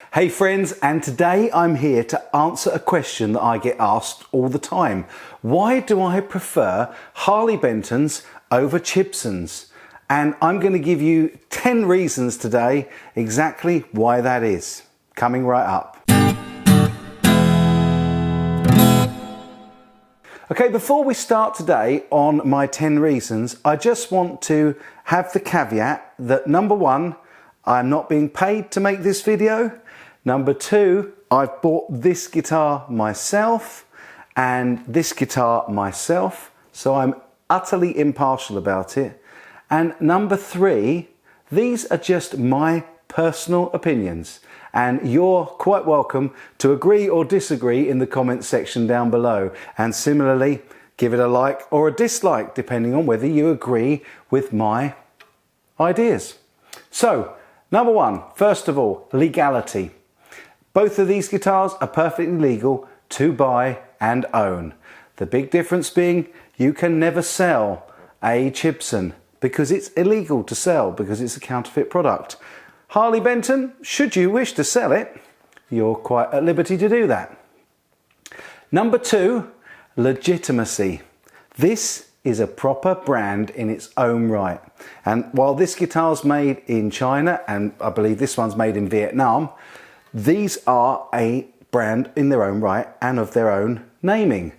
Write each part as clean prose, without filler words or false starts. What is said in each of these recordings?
Hey friends, and today I'm here to answer a question that I get asked all the time. Why do I prefer Harley Bentons over Chibsons? And I'm going to give you 10 reasons today exactly why that is. Coming right up. Okay, before we start today on my 10 reasons, I just want to have the caveat that number one, I'm not being paid to make this video. Number two, I've bought this guitar myself and this guitar myself, so I'm utterly impartial about it. And number three, these are just my personal opinions, and you're quite welcome to agree or disagree in the comments section down below. And similarly, give it a like or a dislike depending on whether you agree with my ideas. So, number one, first of all, legality. Both of these guitars are perfectly legal to buy and own. The big difference being you can never sell a Chibson because it's illegal to sell because it's a counterfeit product. Harley Benton, should you wish to sell it, you're quite at liberty to do that. Number two, legitimacy. This is a proper brand in its own right. And while this guitar's made in China, and I believe this one's made in Vietnam, these are a brand in their own right and of their own naming.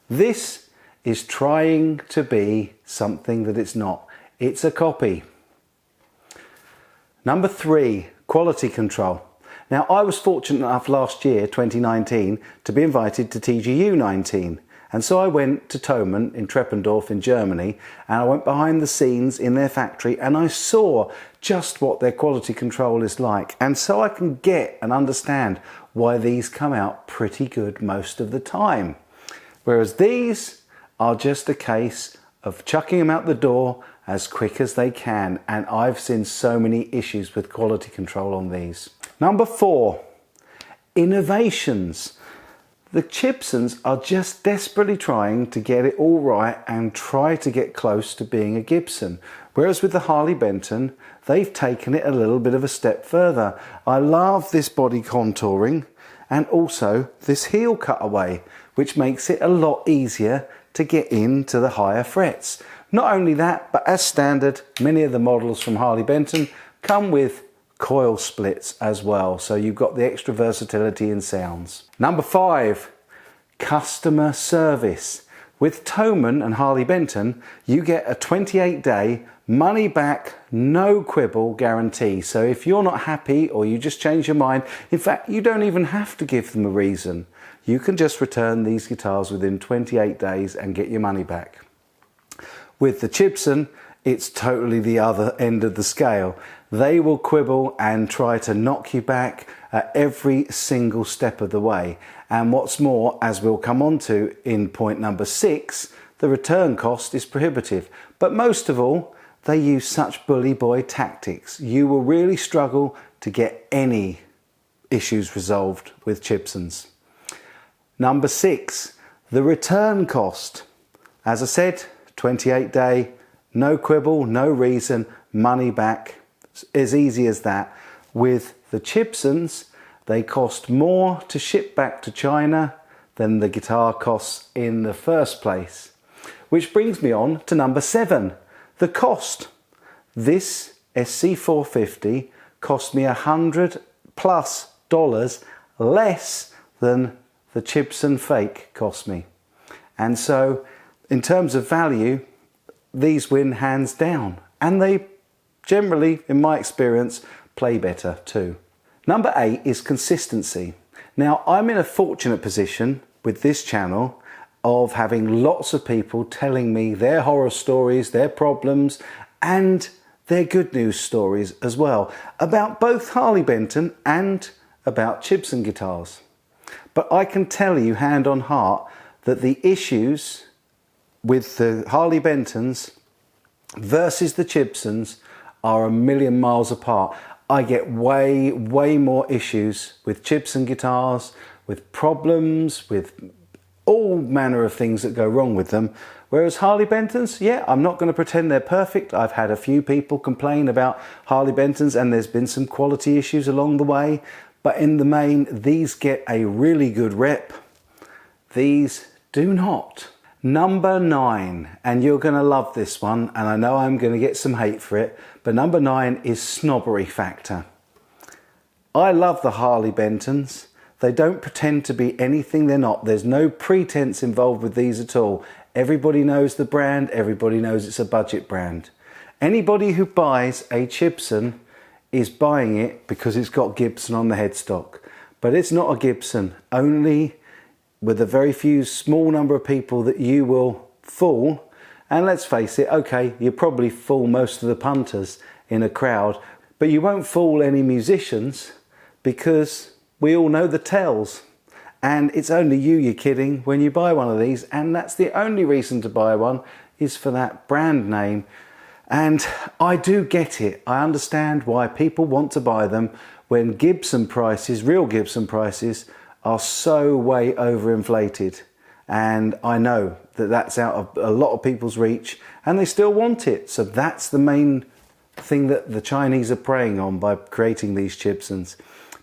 This is trying to be something that it's not. It's a copy. Number three, quality control. Now, I was fortunate enough last year, 2019, to be invited to TGU 19. And so I went to Thomann in Treppendorf in Germany, and I went behind the scenes in their factory and I saw just what their quality control is like. And so I can get and understand why these come out pretty good most of the time. Whereas these are just a case of chucking them out the door as quick as they can. And I've seen so many issues with quality control on these. Number four, innovations. The Chibsons are just desperately trying to get it all right and try to get close to being a Gibson. Whereas with the Harley Benton, they've taken it a little bit of a step further. I love this body contouring and also this heel cutaway, which makes it a lot easier to get into the higher frets. Not only that, but as standard, many of the models from Harley Benton come with coil splits as well, so you've got the extra versatility in sounds. Number five, customer service. With Thomann and Harley Benton, you get a 28-day money back, no quibble guarantee. So if you're not happy or you just change your mind, in fact, you don't even have to give them a reason. You can just return these guitars within 28 days and get your money back. With the Chibson, it's totally the other end of the scale. They will quibble and try to knock you back at every single step of the way. And what's more, as we'll come on to in point number 6, the return cost is prohibitive. But most of all, they use such bully boy tactics. You will really struggle to get any issues resolved with Chibsons. Number 6, the return cost. As I said, 28-day, no quibble, no reason, money back. As easy as that. With the Chibsons, they cost more to ship back to China than the guitar costs in the first place. Which brings me on to number 7, the cost. This SC450 cost me $100+ less than the Chibson Fake cost me. And so, in terms of value, these win hands down. And they generally, in my experience, play better too. Number 8 is consistency. Now, I'm in a fortunate position with this channel of having lots of people telling me their horror stories, their problems, and their good news stories as well, about both Harley Benton and about Chibson guitars. But I can tell you hand on heart that the issues with the Harley Bentons versus the Chibsons are a million miles apart. I get way more issues with Chibson guitars, with problems, with all manner of things that go wrong with them. Whereas Harley Bentons, yeah, I'm not going to pretend they're perfect. I've had a few people complain about Harley Bentons and there's been some quality issues along the way. but in the main, these get a really good rep. These do not. Number 9, and you're going to love this one, and I know I'm going to get some hate for it, but number 9 is snobbery factor. I love the Harley Bentons. They don't pretend to be anything they're not. There's no pretense involved with these at all. Everybody knows the brand, everybody knows it's a budget brand. Anybody who buys a Chibson is buying it because it's got Gibson on the headstock. But it's not a Gibson, only with a very few small number of people that you will fool. And let's face it, okay, you probably fool most of the punters in a crowd, but you won't fool any musicians because we all know the tells. And it's only you're kidding when you buy one of these, and that's the only reason to buy one, is for that brand name. And I do get it. I understand why people want to buy them when Gibson prices, real Gibson prices, are so way overinflated. And I know that that's out of a lot of people's reach, and they still want it. So that's the main thing that the Chinese are preying on by creating these Chibsons.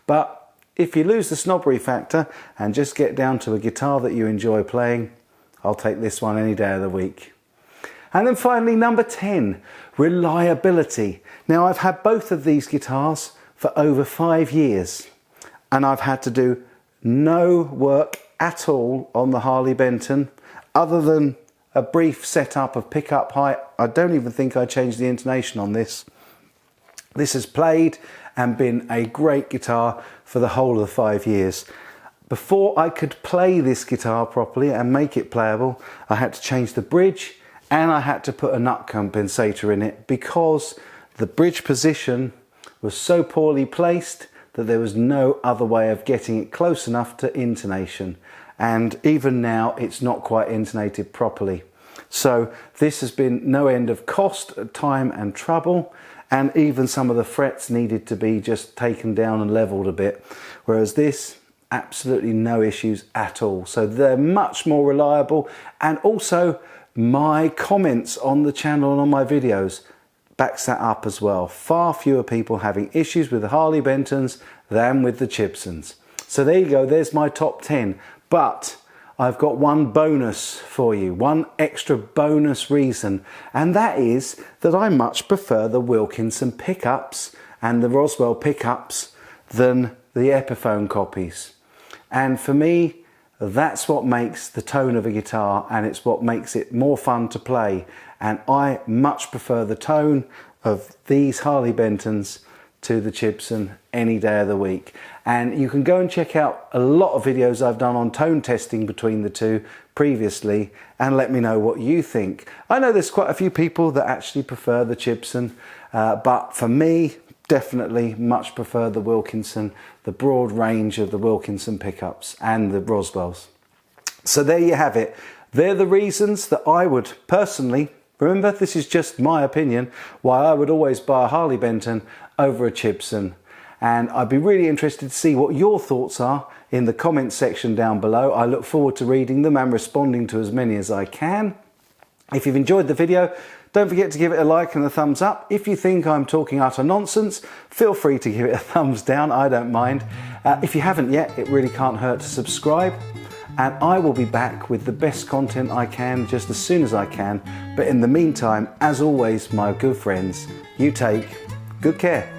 But if you lose the snobbery factor and just get down to a guitar that you enjoy playing, I'll take this one any day of the week. And then finally, number 10, reliability. Now, I've had both of these guitars for over 5 years, and I've had to do no work at all on the Harley Benton, other than a brief setup of pickup height. I don't even think I changed the intonation on this. This has played and been a great guitar for the whole of the 5 years. Before I could play this guitar properly and make it playable, I had to change the bridge and I had to put a nut compensator in it because the bridge position was so poorly placed that there was no other way of getting it close enough to intonation. And even now, it's not quite intonated properly. So this has been no end of cost, time and trouble. And even some of the frets needed to be just taken down and leveled a bit. Whereas this, absolutely no issues at all. So they're much more reliable. And also my comments on the channel and on my videos backs that up as well. Far fewer people having issues with the Harley Bentons than with the Chibsons. So there you go, there's my top 10. But I've got one bonus for you, one extra bonus reason, and that is that I much prefer the Wilkinson pickups and the Roswell pickups than the Epiphone copies. And for me, that's what makes the tone of a guitar, and it's what makes it more fun to play. And I much prefer the tone of these Harley Bentons to the Chibson any day of the week. And you can go and check out a lot of videos I've done on tone testing between the two previously and let me know what you think. I know there's quite a few people that actually prefer the Chibson, but for me, definitely much prefer the Wilkinson, the broad range of the Wilkinson pickups and the Roswells. So there you have it. They're the reasons that I would personally, remember this is just my opinion, why I would always buy a Harley Benton over a Chibson. And I'd be really interested to see what your thoughts are in the comments section down below. I look forward to reading them and responding to as many as I can. If you've enjoyed the video, don't forget to give it a like and a thumbs up. If you think I'm talking utter nonsense, feel free to give it a thumbs down, I don't mind. If you haven't yet, it really can't hurt to subscribe. And I will be back with the best content I can just as soon as I can. But in the meantime, as always, my good friends, you take good care.